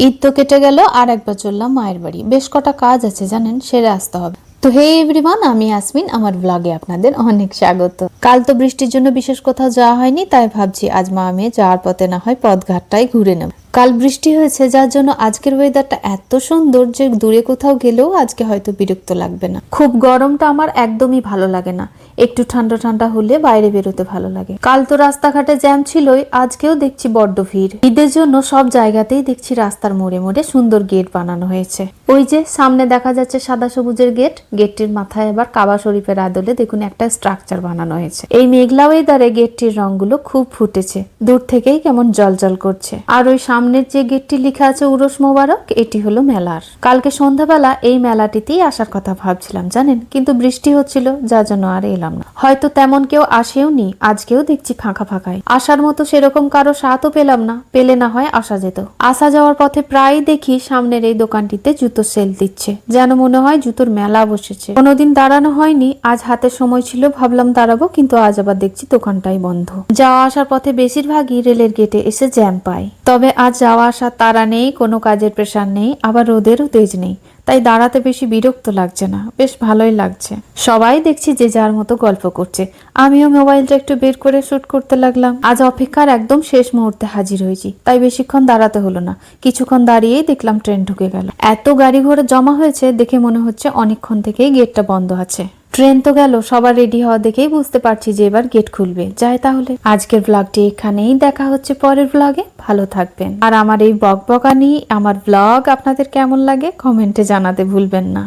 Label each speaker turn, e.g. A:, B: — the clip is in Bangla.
A: ঈদ তো কেটে গেল, আর একবার চললাম মায়ের বাড়ি। বেশ কটা কাজ আছে জানেন, সেরে আসতে হবে। তো হে এভরিওয়ান, আমি ইয়াসমিন, আমার ব্লগে আপনাদের অনেক স্বাগত। কাল তো বৃষ্টির জন্য বিশেষ কোথাও যাওয়া হয়নি, তাই ভাবছি আজ মা মেয়ে যাওয়ার পথে না হয় পথঘাটটাই ঘুরে নেব। কাল বৃষ্টি হয়েছে, যার জন্য আজকের ওয়েদারটা এত সুন্দর যে দূরে কোথাও গেলেও আজকে হয়তো বিরক্ত লাগবে না। খুব গরমটা আমার একদমই ভালো লাগে না, একটু ঠান্ডা ঠান্ডা হলে বাইরে বেরোতে ভালো লাগে। কাল তো রাস্তাঘাটে জ্যাম ছিলই, আজকেও দেখছি বড্ড ভিড়। ঈদের জন্য সব জায়গাতেই দেখছি রাস্তার মোড়ে মোড়ে সুন্দর গেট বানানো হয়েছে। ওই যে সামনে দেখা যাচ্ছে সাদা সবুজের গেট, গেটটির মাথায় আবার কাবা শরীফের আদলে দেখুন একটা স্ট্রাকচার বানানো হয়েছে। এই মেঘলা ওয়েদারে গেটটির রংগুলো খুব ফুটেছে, দূর থেকেই কেমন জলজল করছে। আর ওই সামনের যে গেটটি লেখা আছে উরস মোবারক, এটি হলো মেলার। কালকে সন্ধ্যাবেলা এই মেলাটিতেই আসার কথা ভাবছিলাম জানেন, কিন্তু বৃষ্টি হচ্ছিল, যার জন্য আর এলাম না। হয়তো তেমন কেউ আসেও নি, আজকেও দেখছি ফাঁকা ফাঁকাই। আসার মতো সেরকম কারো স্বাদও পেলাম না, পেলে না হয় আসা যেত। আসা যাওয়ার পথে প্রায় দেখি সামনের এই দোকানটিতে জুতো সেল দিচ্ছে, যেন মনে হয় জুতোর মেলা বসেছে। কোনোদিন দাঁড়ানো হয়নি, আজ হাতে সময় ছিল, ভাবলাম দাঁড়াবো, কিন্তু আজ আবার দেখছি দোকানটাই বন্ধ। যাওয়া আসার পথে বেশিরভাগই রেলের গেটে এসে জ্যাম পায়। তবে আজ যাওয়া আসার তাড়া নেই, কোনো কাজের প্রেশার নেই, আবার রোদেরও তেজ নেই, তাই দাঁড়াতে বেশি বিরক্ত লাগছে না, বেশ ভালোই লাগছে। সবাই দেখছি যে যার মতো গল্প করছে, আমিও মোবাইলটা একটু বের করে শুট করতে লাগলাম। আজ অপেক্ষার একদম শেষ মুহূর্তে হাজির হয়েছি, তাই বেশিক্ষণ দাঁড়াতে হলো না। কিছুক্ষণ দাঁড়িয়েই দেখলাম ট্রেন ঢুকে গেল। এত গাড়ি ঘোড়া জমা হয়েছে দেখে মনে হচ্ছে অনেকক্ষণ থেকেই গেটটা বন্ধ আছে। ট্রেন তো গেল, সবার রেডি হওয়া দেখেই বুঝতে পারছি যে এবার গেট খুলবে। যাই তাহলে, আজকের ব্লগটি এখানেই, দেখা হচ্ছে পরের ব্লগে। ভালো থাকবেন। আর আমার এই বকবকানি, আমার ব্লগ আপনাদের কেমন লাগে কমেন্টে জানাতে ভুলবেন না।